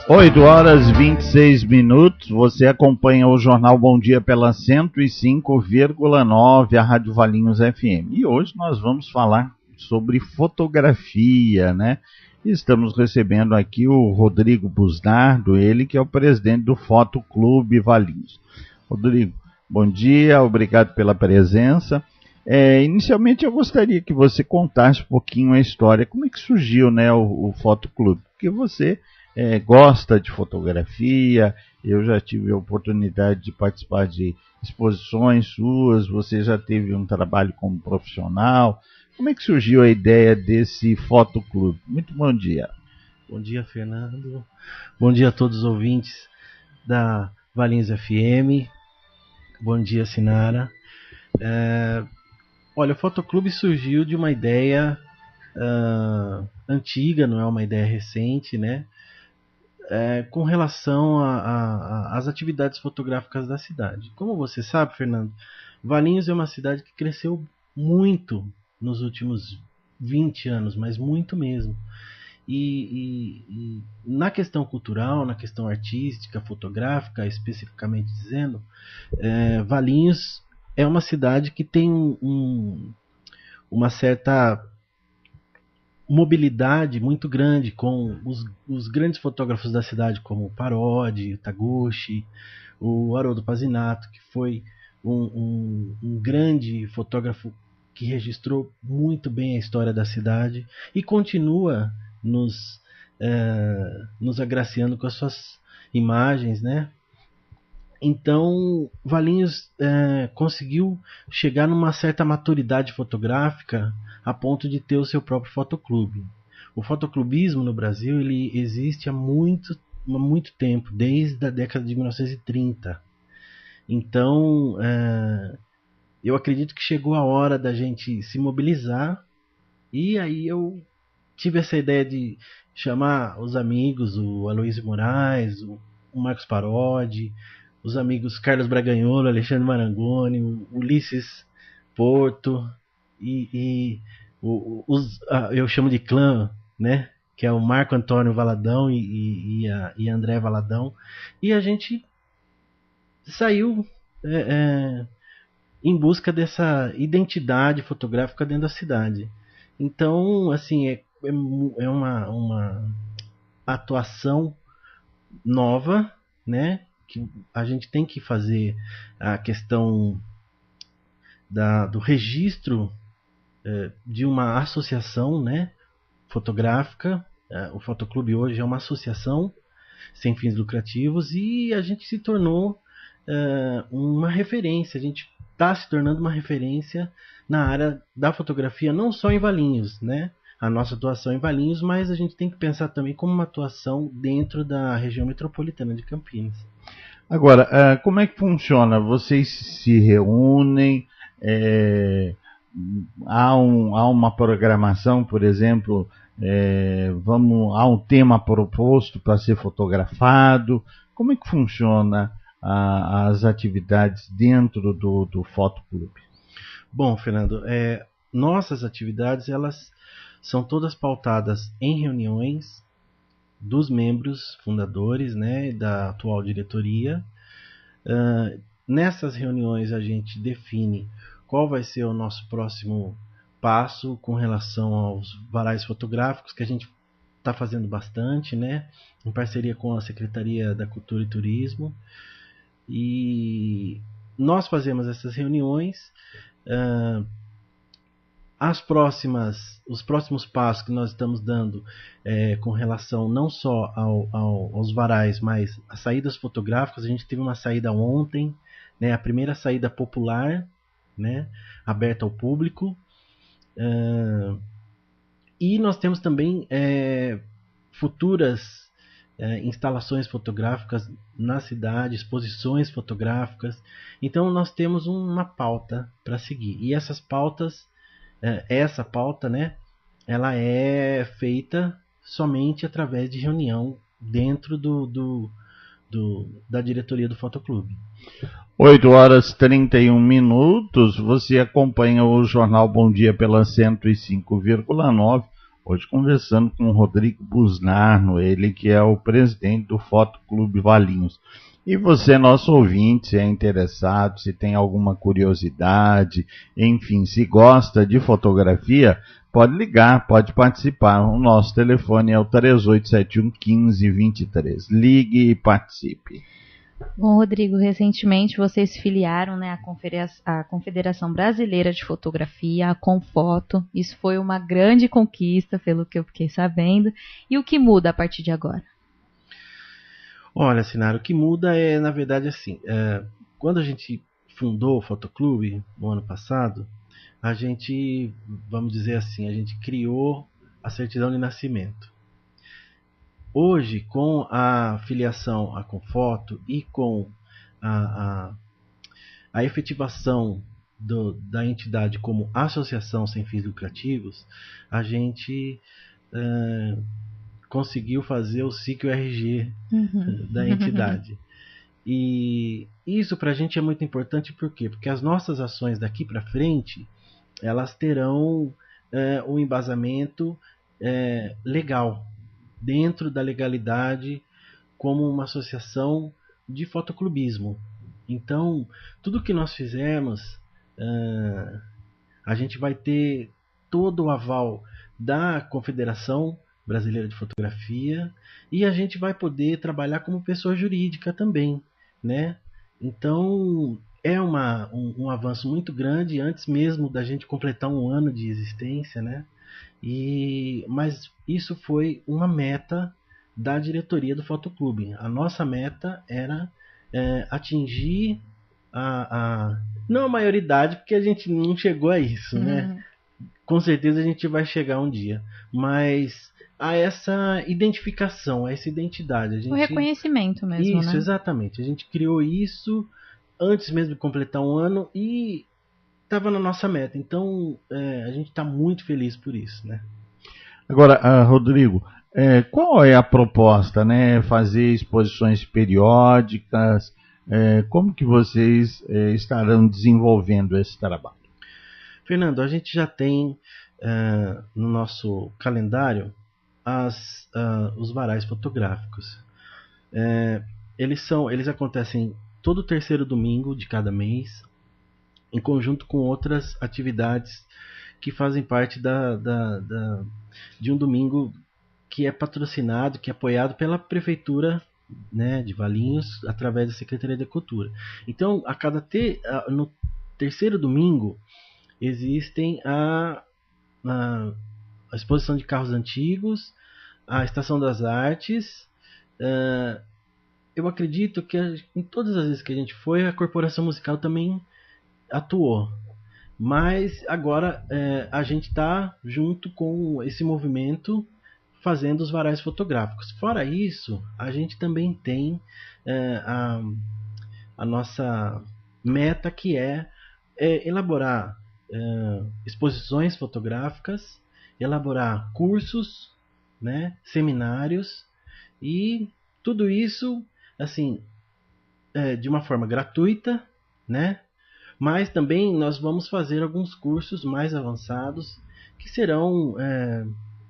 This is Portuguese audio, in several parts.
8h26, você acompanha o Jornal Bom Dia pela 105,9, a Rádio Valinhos FM. E hoje nós vamos falar sobre fotografia, né? E estamos recebendo aqui o Rodrigo Busnardo, ele que é o presidente do Fotoclube Valinhos. Rodrigo, bom dia, obrigado pela presença. Inicialmente eu gostaria que você contasse um pouquinho a história, como é que surgiu, né, o Fotoclube, porque você gosta de fotografia, eu já tive a oportunidade de participar de exposições suas, você já teve um trabalho como profissional. Como é que surgiu a ideia desse Fotoclube? Muito bom dia. Bom dia, Fernando. Bom dia a todos os ouvintes da Valinhos FM. Bom dia, Sinara. Olha, o Fotoclube surgiu de uma ideia antiga, não é uma ideia recente, né? Com relação às atividades fotográficas da cidade. Como você sabe, Fernando, Valinhos é uma cidade que cresceu muito nos últimos 20 anos, mas muito mesmo. E na questão cultural, na questão artística, fotográfica, especificamente dizendo, Valinhos é uma cidade que tem uma certa mobilidade muito grande com os grandes fotógrafos da cidade, como o Parodi, o Taguchi, o Haroldo Pazinato, que foi um grande fotógrafo que registrou muito bem a história da cidade e continua nos agraciando com as suas imagens, né? Então, Valinhos conseguiu chegar numa certa maturidade fotográfica a ponto de ter o seu próprio fotoclube. O fotoclubismo no Brasil ele existe há muito tempo, desde a década de 1930. Então, eu acredito que chegou a hora da gente se mobilizar, e aí eu tive essa ideia de chamar os amigos, o Aloysio Moraes, o Marcos Parodi, os amigos Carlos Braganholo, Alexandre Marangoni, o Ulisses Porto eu chamo de clã, né? Que é o Marco Antônio Valadão e André Valadão, e a gente saiu em busca dessa identidade fotográfica dentro da cidade. Então, assim, é uma atuação nova, né? Que a gente tem que fazer a questão do registro de uma associação, né, fotográfica. O Fotoclube hoje é uma associação sem fins lucrativos e a gente se tornou uma referência. A gente está se tornando uma referência na área da fotografia, não só em Valinhos, né? A nossa atuação em Valinhos, mas a gente tem que pensar também como uma atuação dentro da região metropolitana de Campinas. Agora, como é que funciona? Vocês se reúnem, há uma programação, por exemplo, há um tema proposto para ser fotografado? Como é que funciona as atividades dentro do Fotoclube? Bom, Fernando, nossas atividades elas são todas pautadas em reuniões dos membros fundadores, né, da atual diretoria. Nessas reuniões a gente define qual vai ser o nosso próximo passo com relação aos varais fotográficos, que a gente está fazendo bastante, né, em parceria com a Secretaria da Cultura e Turismo. E nós fazemos essas reuniões. Os próximos passos que nós estamos dando com relação não só aos varais, mas as saídas fotográficas. A gente teve uma saída ontem, né, a primeira saída popular, né, aberta ao público. E nós temos também futuras instalações fotográficas na cidade, exposições fotográficas. Então nós temos uma pauta para seguir. E essas pautas, essa pauta, né, ela é feita somente através de reunião dentro da diretoria do Fotoclube. 8h31, você acompanha o Jornal Bom Dia pela 105,9. Hoje conversando com o Rodrigo Busnardo, ele que é o presidente do Fotoclube Valinhos. E você, nosso ouvinte, se é interessado, se tem alguma curiosidade, enfim, se gosta de fotografia, pode ligar, pode participar. O nosso telefone é o 3871-1523. Ligue e participe. Bom, Rodrigo, recentemente vocês se filiaram, né, à Confederação Brasileira de Fotografia, a Confoto. Isso foi uma grande conquista, pelo que eu fiquei sabendo. E o que muda a partir de agora? Olha, Sinara, o que muda é, na verdade, assim, quando a gente fundou o Fotoclube no ano passado, a gente, vamos dizer assim, a gente criou a certidão de nascimento. Hoje, com a filiação à Confoto e com a efetivação da entidade como associação sem fins lucrativos, a gente conseguiu fazer o SIC e o RG da entidade. E isso para a gente é muito importante, por quê? Porque as nossas ações daqui para frente, elas terão um embasamento legal, dentro da legalidade, como uma associação de fotoclubismo. Então, tudo que nós fizermos, a gente vai ter todo o aval da Confederação Brasileira de Fotografia, e a gente vai poder trabalhar como pessoa jurídica também, né? Então é um avanço muito grande, antes mesmo da gente completar um ano de existência, né? Mas isso foi uma meta da diretoria do Fotoclube. A nossa meta era atingir não a maioridade, porque a gente não chegou a isso, né? Com certeza a gente vai chegar um dia, mas a essa identificação, a essa identidade. O reconhecimento mesmo, isso, né? Exatamente. A gente criou isso antes mesmo de completar um ano e estava na nossa meta. Então, a gente está muito feliz por isso, né? Agora, Rodrigo, qual é a proposta, né? Fazer exposições periódicas? Como que vocês estarão desenvolvendo esse trabalho? Fernando, a gente já tem no nosso calendário os varais fotográficos. Eles acontecem todo terceiro domingo de cada mês, em conjunto com outras atividades que fazem parte de um domingo que é patrocinado, que é apoiado pela Prefeitura, né, de Valinhos, através da Secretaria da Cultura. Então, no terceiro domingo, existem a exposição de carros antigos, a Estação das Artes. Eu acredito que em todas as vezes que a gente foi, a Corporação Musical também atuou. Mas agora a gente está junto com esse movimento fazendo os varais fotográficos. Fora isso, a gente também tem a nossa meta, que é elaborar exposições fotográficas, elaborar cursos, né, seminários, e tudo isso assim de uma forma gratuita, né? Mas também nós vamos fazer alguns cursos mais avançados que serão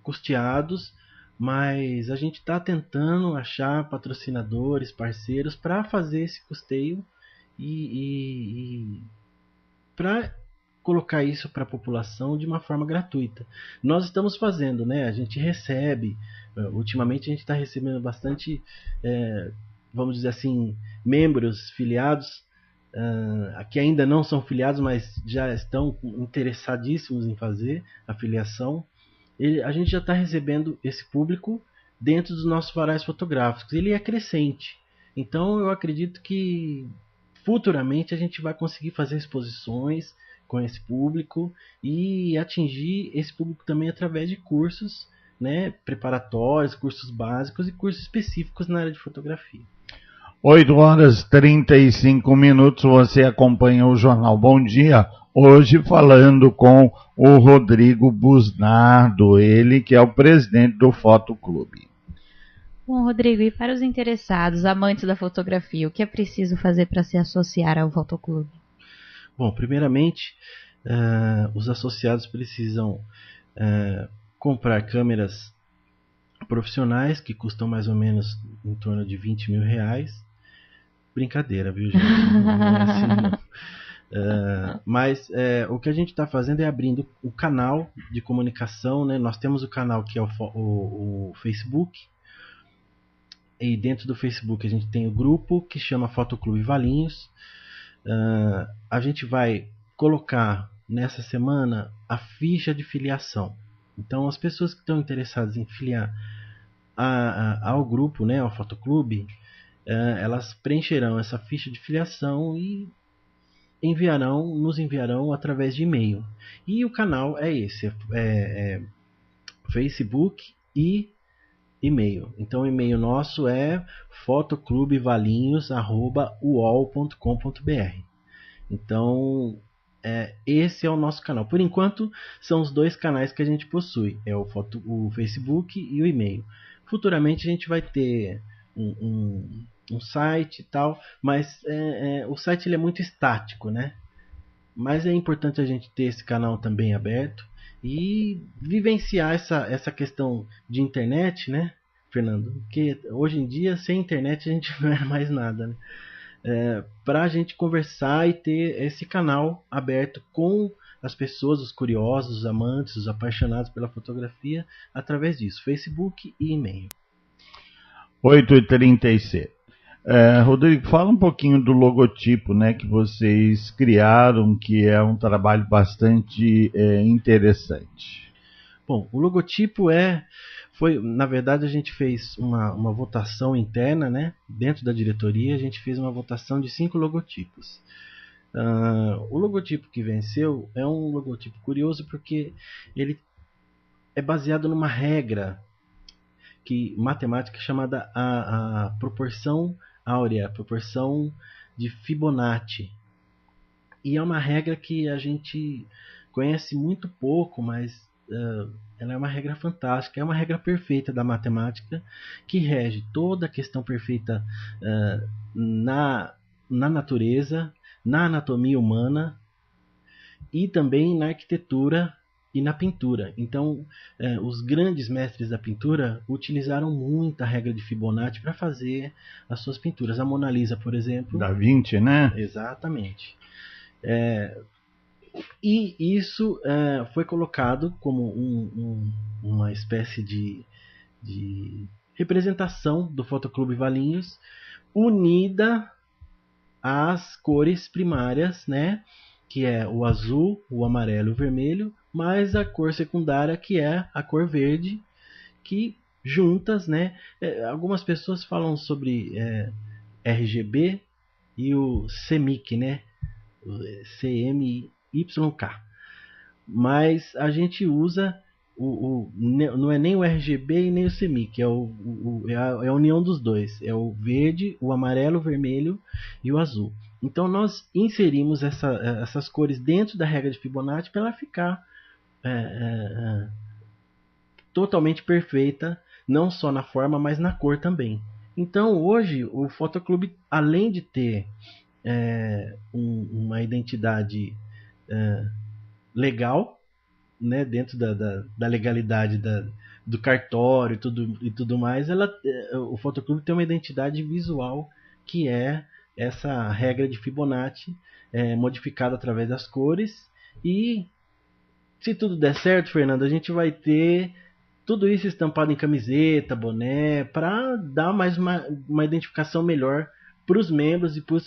custeados, mas a gente está tentando achar patrocinadores, parceiros para fazer esse custeio e para colocar isso para a população de uma forma gratuita. Nós estamos fazendo, né? A gente recebe, ultimamente a gente está recebendo bastante, vamos dizer assim, membros filiados, que ainda não são filiados, mas já estão interessadíssimos em fazer a filiação. A gente já está recebendo esse público dentro dos nossos varais fotográficos. Ele é crescente. Então eu acredito que futuramente a gente vai conseguir fazer exposições com esse público e atingir esse público também através de cursos, né, preparatórios, cursos básicos e cursos específicos na área de fotografia. 8h35, você acompanha o Jornal Bom Dia, hoje falando com o Rodrigo Busnardo, ele que é o presidente do Fotoclube. Bom, Rodrigo, e para os interessados, amantes da fotografia, o que é preciso fazer para se associar ao Fotoclube? Bom, primeiramente, os associados precisam comprar câmeras profissionais que custam mais ou menos em torno de R$20.000. Brincadeira, viu, gente? Não é assim, não. Mas o que a gente está fazendo é abrindo o canal de comunicação, né? Nós temos o canal que é o Facebook, e dentro do Facebook a gente tem o grupo que chama Fotoclube Valinhos. A gente vai colocar nessa semana a ficha de filiação. Então as pessoas que estão interessadas em filiar ao grupo, né, ao Fotoclube, elas preencherão essa ficha de filiação e nos enviarão através de e-mail. E o canal é esse, Facebook e e-mail. Então o e-mail nosso é fotoclubevalinhos@uol.com.br. Então esse é o nosso canal. Por enquanto são os dois canais que a gente possui, o Facebook e o e-mail. Futuramente a gente vai ter um site e tal, mas o site ele é muito estático, né? Mas é importante a gente ter esse canal também aberto e vivenciar essa questão de internet, né, Fernando? Porque hoje em dia, sem internet, a gente não é mais nada, né? Para a gente conversar e ter esse canal aberto com as pessoas, os curiosos, os amantes, os apaixonados pela fotografia, através disso, Facebook e e-mail. 8h36. Rodrigo, fala um pouquinho do logotipo, né, que vocês criaram, que é um trabalho bastante interessante. Bom, o logotipo na verdade a gente fez uma votação interna, né, dentro da diretoria. A gente fez uma votação de 5 logotipos. O logotipo que venceu é um logotipo curioso porque ele é baseado numa regra matemática chamada a proporção áurea, a proporção de Fibonacci. E é uma regra que a gente conhece muito pouco, mas ela é uma regra fantástica, é uma regra perfeita da matemática que rege toda a questão perfeita na natureza, na anatomia humana e também na arquitetura e na pintura. Então, os grandes mestres da pintura utilizaram muito a regra de Fibonacci para fazer as suas pinturas. A Mona Lisa, por exemplo. Da Vinci, né? Exatamente. E isso foi colocado como uma espécie de representação do Fotoclube Valinhos, unida às cores primárias, né? Que é o azul, o amarelo e o vermelho, mais a cor secundária, que é a cor verde, que juntas, né? Algumas pessoas falam sobre RGB e o CMYK, né? O CMYK. Mas a gente usa não é nem o RGB e nem o CMYK, é a união dos dois. É o verde, o amarelo, o vermelho e o azul. Então nós inserimos essas cores dentro da regra de Fibonacci para ela ficar totalmente perfeita, não só na forma, mas na cor também. Então hoje o Fotoclube, além de ter uma identidade legal, né, dentro da legalidade do cartório e tudo mais, o Fotoclube tem uma identidade visual que é essa regra de Fibonacci modificada através das cores. E se tudo der certo, Fernando, a gente vai ter tudo isso estampado em camiseta, boné, para dar mais uma identificação melhor para os membros e para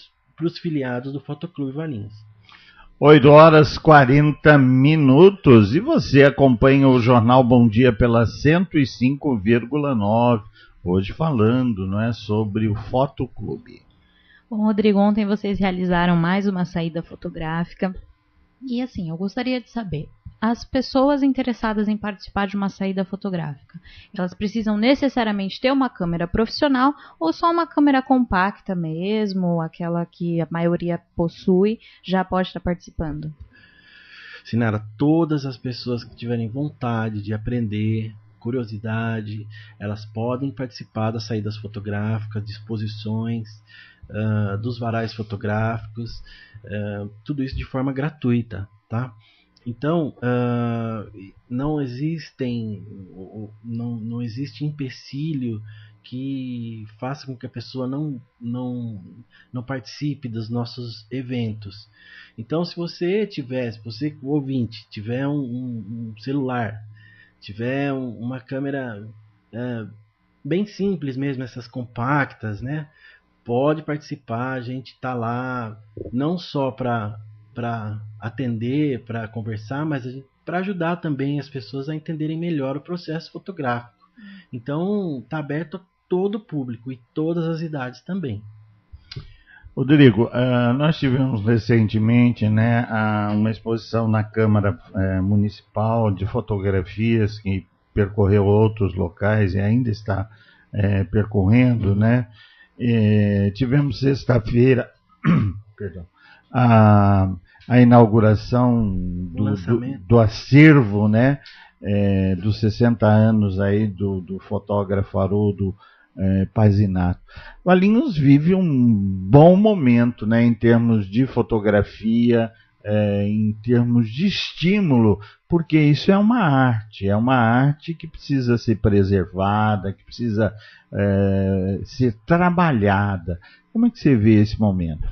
os filiados do Fotoclube Valinhos. 8h40 e você acompanha o Jornal Bom Dia pela 105,9, hoje falando, não é, sobre o Fotoclube. Bom, Rodrigo, ontem vocês realizaram mais uma saída fotográfica e assim, eu gostaria de saber, as pessoas interessadas em participar de uma saída fotográfica, elas precisam necessariamente ter uma câmera profissional ou só uma câmera compacta mesmo, aquela que a maioria possui, já pode estar participando? Sinara, todas as pessoas que tiverem vontade de aprender, curiosidade, elas podem participar das saídas fotográficas, de exposições, dos varais fotográficos, tudo isso de forma gratuita, tá? Então, não existe empecilho que faça com que a pessoa não participe dos nossos eventos. Então, se você o ouvinte, tiver um celular, tiver uma câmera bem simples mesmo, essas compactas, né? Pode participar, a gente está lá não só para atender, para conversar, mas para ajudar também as pessoas a entenderem melhor o processo fotográfico. Então, está aberto a todo o público e todas as idades também. Rodrigo, nós tivemos recentemente, né, uma exposição na Câmara Municipal de Fotografias que percorreu outros locais e ainda está percorrendo, né? Tivemos sexta-feira perdão, a inauguração do acervo, né, dos 60 anos aí do fotógrafo Haroldo Pazinato. Valinhos vive um bom momento, né, em termos de fotografia, em termos de estímulo, porque isso é uma arte que precisa ser preservada, que precisa ser trabalhada. Como é que você vê esse momento?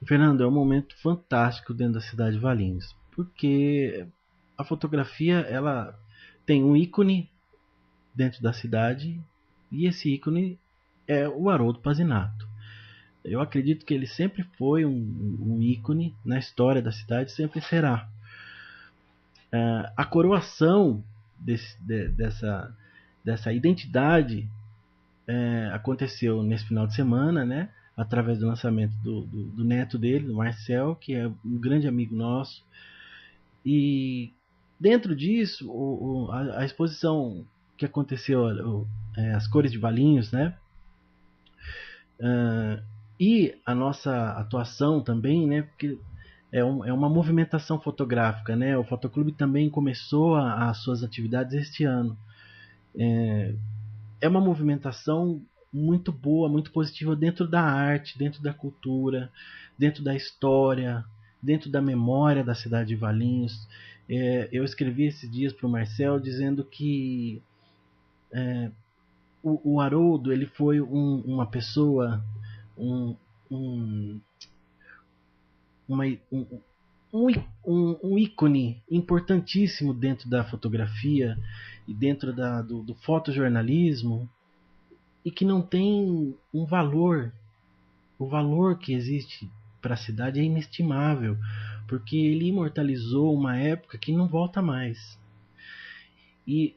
Fernando, é um momento fantástico dentro da cidade de Valinhos, porque a fotografia ela tem um ícone dentro da cidade e esse ícone é o Haroldo Pazinato. Eu acredito que ele sempre foi um ícone na história da cidade, sempre será. A coroação dessa identidade aconteceu nesse final de semana, né? Através do lançamento do neto dele, do Marcel, que é um grande amigo nosso. E dentro disso, a exposição que aconteceu, as cores de Valinhos, né? E a nossa atuação também, né? Porque é uma movimentação fotográfica, né? O Fotoclube também começou as suas atividades este ano. É uma movimentação muito boa, muito positiva dentro da arte, dentro da cultura, dentro da história, dentro da memória da cidade de Valinhos. Eu escrevi esses dias para o Marcel dizendo que o Haroldo ele foi uma pessoa, um ícone importantíssimo dentro da fotografia e dentro do fotojornalismo, e que não tem um valor. O valor que existe para a cidade é inestimável, porque ele imortalizou uma época que não volta mais. E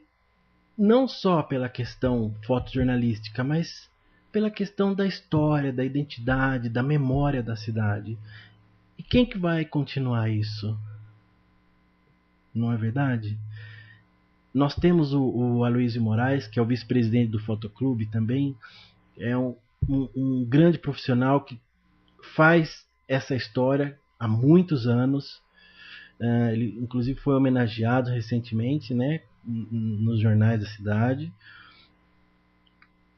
não só pela questão fotojornalística, mas pela questão da história, da identidade, da memória da cidade. E quem que vai continuar isso? Não é verdade? Nós temos o Aloysio Moraes, que é o vice-presidente do Fotoclube também. É um grande profissional que faz essa história há muitos anos. Ele inclusive foi homenageado recentemente, né, nos jornais da cidade.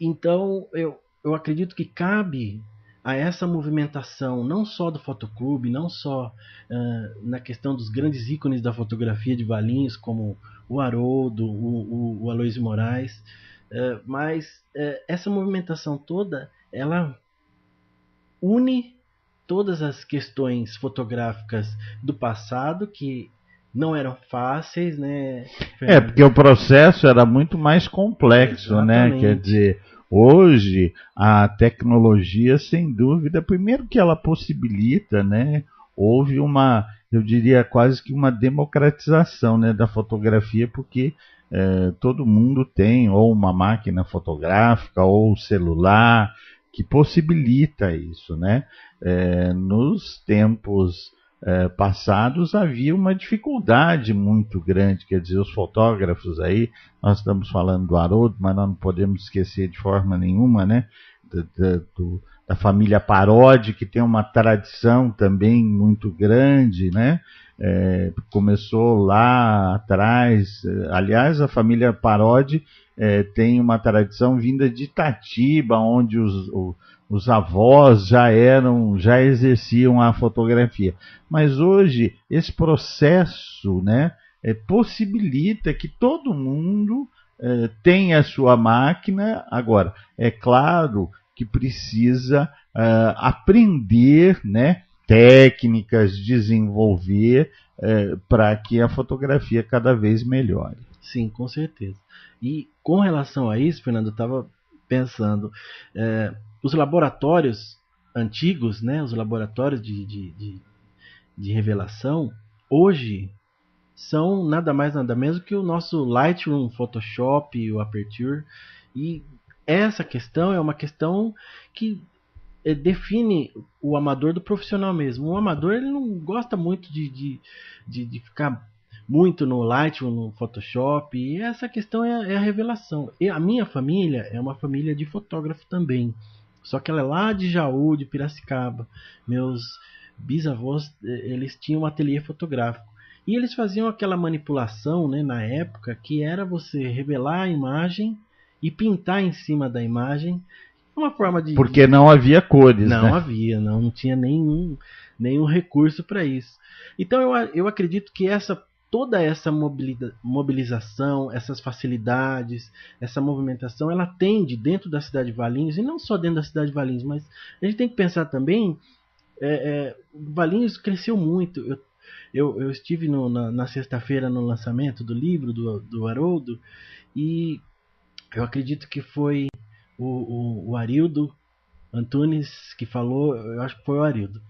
Então eu acredito que cabe a essa movimentação, não só do Fotoclube, não só na questão dos grandes ícones da fotografia de Valinhos, como o Haroldo, o Aloysio Moraes, mas essa movimentação toda, ela une todas as questões fotográficas do passado, que não eram fáceis, né, Fernando? Porque o processo era muito mais complexo, exatamente, né? Quer dizer, hoje a tecnologia, sem dúvida, primeiro que ela possibilita, né? Houve eu diria quase que uma democratização, né, da fotografia, porque todo mundo tem ou uma máquina fotográfica ou celular que possibilita isso, né? Nos tempos passados havia uma dificuldade muito grande, quer dizer, os fotógrafos aí, nós estamos falando do Haroldo, mas nós não podemos esquecer de forma nenhuma, né, da família Parodi, que tem uma tradição também muito grande, né? Começou lá atrás, aliás, a família Parodi tem uma tradição vinda de Itatiba, onde os os avós já exerciam a fotografia. Mas hoje esse processo, né, possibilita que todo mundo tenha a sua máquina. Agora, é claro que precisa aprender, né, técnicas, desenvolver para que a fotografia cada vez melhore. Sim, com certeza. E com relação a isso, Fernando, eu estava pensando, os laboratórios antigos, né, os laboratórios de revelação, hoje são nada mais nada menos que o nosso Lightroom, Photoshop, o Aperture. E essa questão é uma questão que define o amador do profissional mesmo. O amador, ele não gosta muito de ficar muito no Lightroom, no Photoshop, e essa questão é a revelação. E a minha família é uma família de fotógrafo também, só que ela é lá de Jaú, de Piracicaba. Meus bisavós, eles tinham um ateliê fotográfico, e eles faziam aquela manipulação, né, na época, que era você revelar a imagem e pintar em cima da imagem, uma forma de... Porque não havia cores, né? Não havia, não tinha nenhum recurso para isso. Então eu acredito que toda essa mobilização, essas facilidades, essa movimentação, ela tende dentro da cidade de Valinhos, e não só dentro da cidade de Valinhos, mas a gente tem que pensar também, Valinhos cresceu muito. Eu estive na sexta-feira no lançamento do livro do Haroldo, e eu acredito que foi o Arildo Antunes que falou, eu acho que foi o Arildo,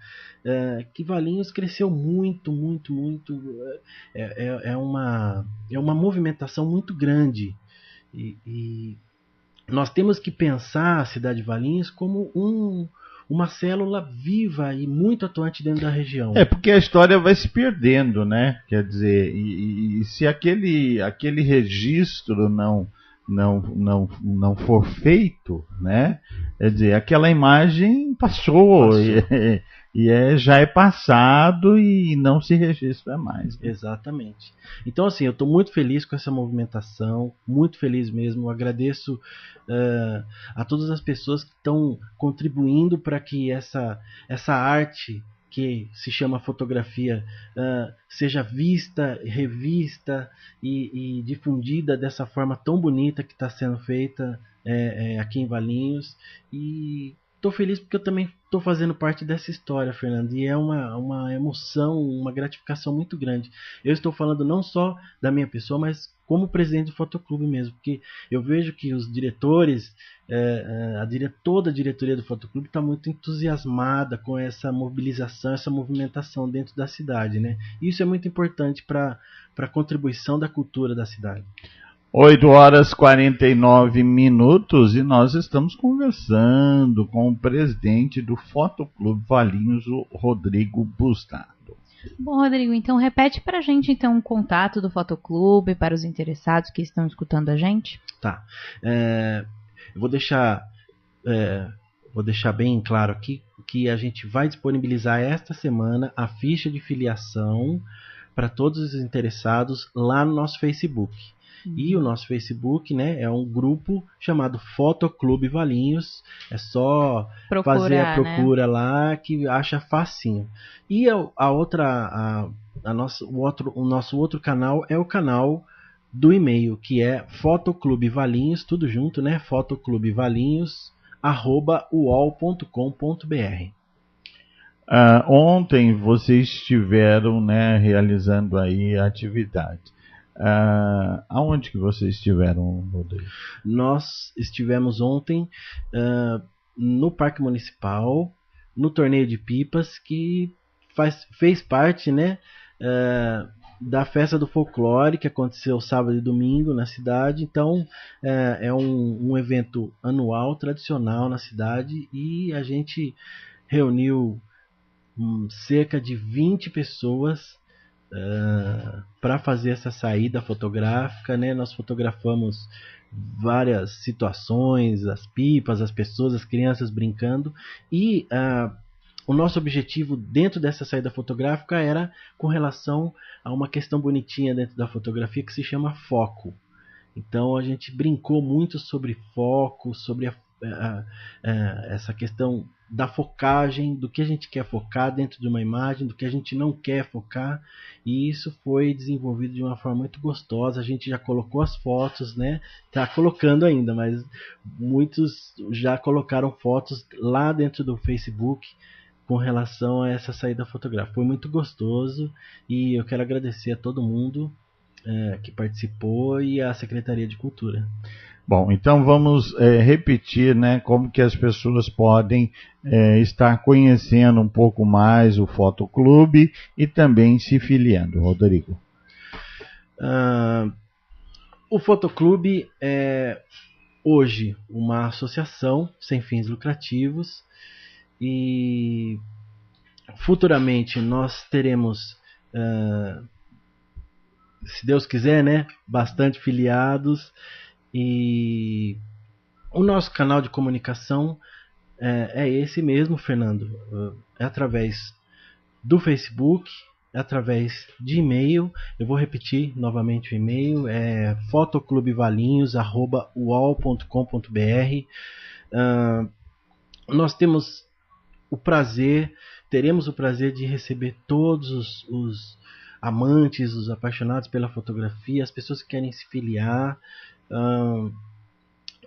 que Valinhos cresceu muito, muito, muito. É uma movimentação muito grande, e nós temos que pensar a cidade de Valinhos como uma célula viva e muito atuante dentro da região. Porque a história vai se perdendo, né? Quer dizer, e se aquele registro não for feito, né? Quer dizer, aquela imagem passou. Já é passado e não se registra mais, né? Exatamente. Então, assim, eu estou muito feliz com essa movimentação, muito feliz mesmo. Eu agradeço a todas as pessoas que estão contribuindo para que essa arte que se chama fotografia seja vista, revista e difundida dessa forma tão bonita que está sendo feita aqui em Valinhos. E estou feliz porque eu também estou fazendo parte dessa história, Fernando, e é uma emoção, uma gratificação muito grande. Eu estou falando não só da minha pessoa, mas como presidente do Fotoclube mesmo, porque eu vejo que os diretores, toda a diretoria do Fotoclube está muito entusiasmada com essa mobilização, essa movimentação dentro da cidade, né? E isso é muito importante para a contribuição da cultura da cidade. 8h49 e nós estamos conversando com o presidente do Fotoclube Valinhos, o Rodrigo Busnardo. Bom, Rodrigo, então repete para a gente então, o contato do Fotoclube para os interessados que estão escutando a gente. Tá. Eu vou deixar bem claro aqui que a gente vai disponibilizar esta semana a ficha de filiação para todos os interessados lá no nosso Facebook. E o nosso Facebook, né, é um grupo chamado Fotoclube Valinhos. É só fazer a procura, né, lá, que acha facinho. E o nosso outro canal é o canal do e-mail, que é fotoclubevalinhos, tudo junto, né, fotoclubevalinhos@uol.com.br. Ontem vocês estiveram, né, realizando aí a atividade. Aonde que vocês estiveram, Rodrigo? Nós estivemos ontem no Parque Municipal, no torneio de pipas, que fez parte, né, da festa do folclore, que aconteceu sábado e domingo na cidade. Então é um evento anual, tradicional na cidade, e a gente reuniu cerca de 20 pessoas para fazer essa saída fotográfica, né? Nós fotografamos várias situações, as pipas, as pessoas, as crianças brincando, e o nosso objetivo dentro dessa saída fotográfica era com relação a uma questão bonitinha dentro da fotografia que se chama foco. Então a gente brincou muito sobre foco, sobre essa questão da focagem, do que a gente quer focar dentro de uma imagem, do que a gente não quer focar, e isso foi desenvolvido de uma forma muito gostosa. A gente já colocou as fotos, né? Tá colocando ainda, mas muitos já colocaram fotos lá dentro do Facebook com relação a essa saída fotográfica. Foi muito gostoso e eu quero agradecer a todo mundo que participou e a Secretaria de Cultura. Bom, então vamos repetir, né, como que as pessoas podem estar conhecendo um pouco mais o Fotoclube e também se filiando, Rodrigo. O Fotoclube é hoje uma associação sem fins lucrativos e futuramente nós teremos, se Deus quiser, né, bastante filiados. E o nosso canal de comunicação é esse mesmo, Fernando. É através do Facebook, é através de e-mail. Eu vou repetir novamente o e-mail. É fotoclubevalinhos@uol.com.br. Nós teremos o prazer de receber todos os amantes, os apaixonados pela fotografia, as pessoas que querem se filiar.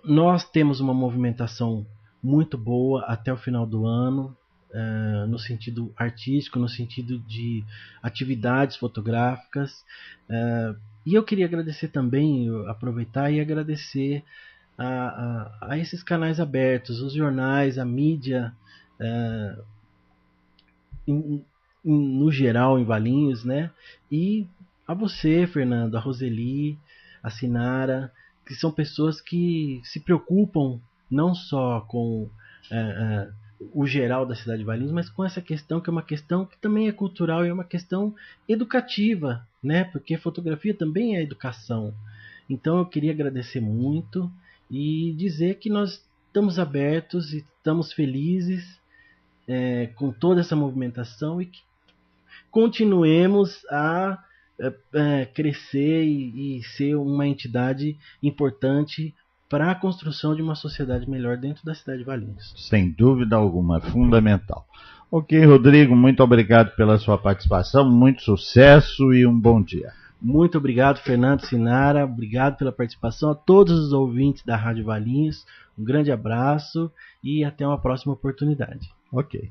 Nós temos uma movimentação muito boa até o final do ano, no sentido artístico, no sentido de atividades fotográficas, e eu queria agradecer também, aproveitar e agradecer a esses canais abertos, os jornais, a mídia no geral em Valinhos, né? E a você, Fernando, a Roseli, a Sinara, que são pessoas que se preocupam não só com o geral da cidade de Valinhos, mas com essa questão que é uma questão que também é cultural e é uma questão educativa, né? Porque fotografia também é educação. Então eu queria agradecer muito e dizer que nós estamos abertos e estamos felizes com toda essa movimentação e que continuemos a crescer e ser uma entidade importante para a construção de uma sociedade melhor dentro da cidade de Valinhos. Sem dúvida alguma, fundamental. Ok, Rodrigo, muito obrigado pela sua participação, muito sucesso e um bom dia. Muito obrigado, Fernando, Sinara, obrigado pela participação, a todos os ouvintes da Rádio Valinhos, um grande abraço e até uma próxima oportunidade. Ok.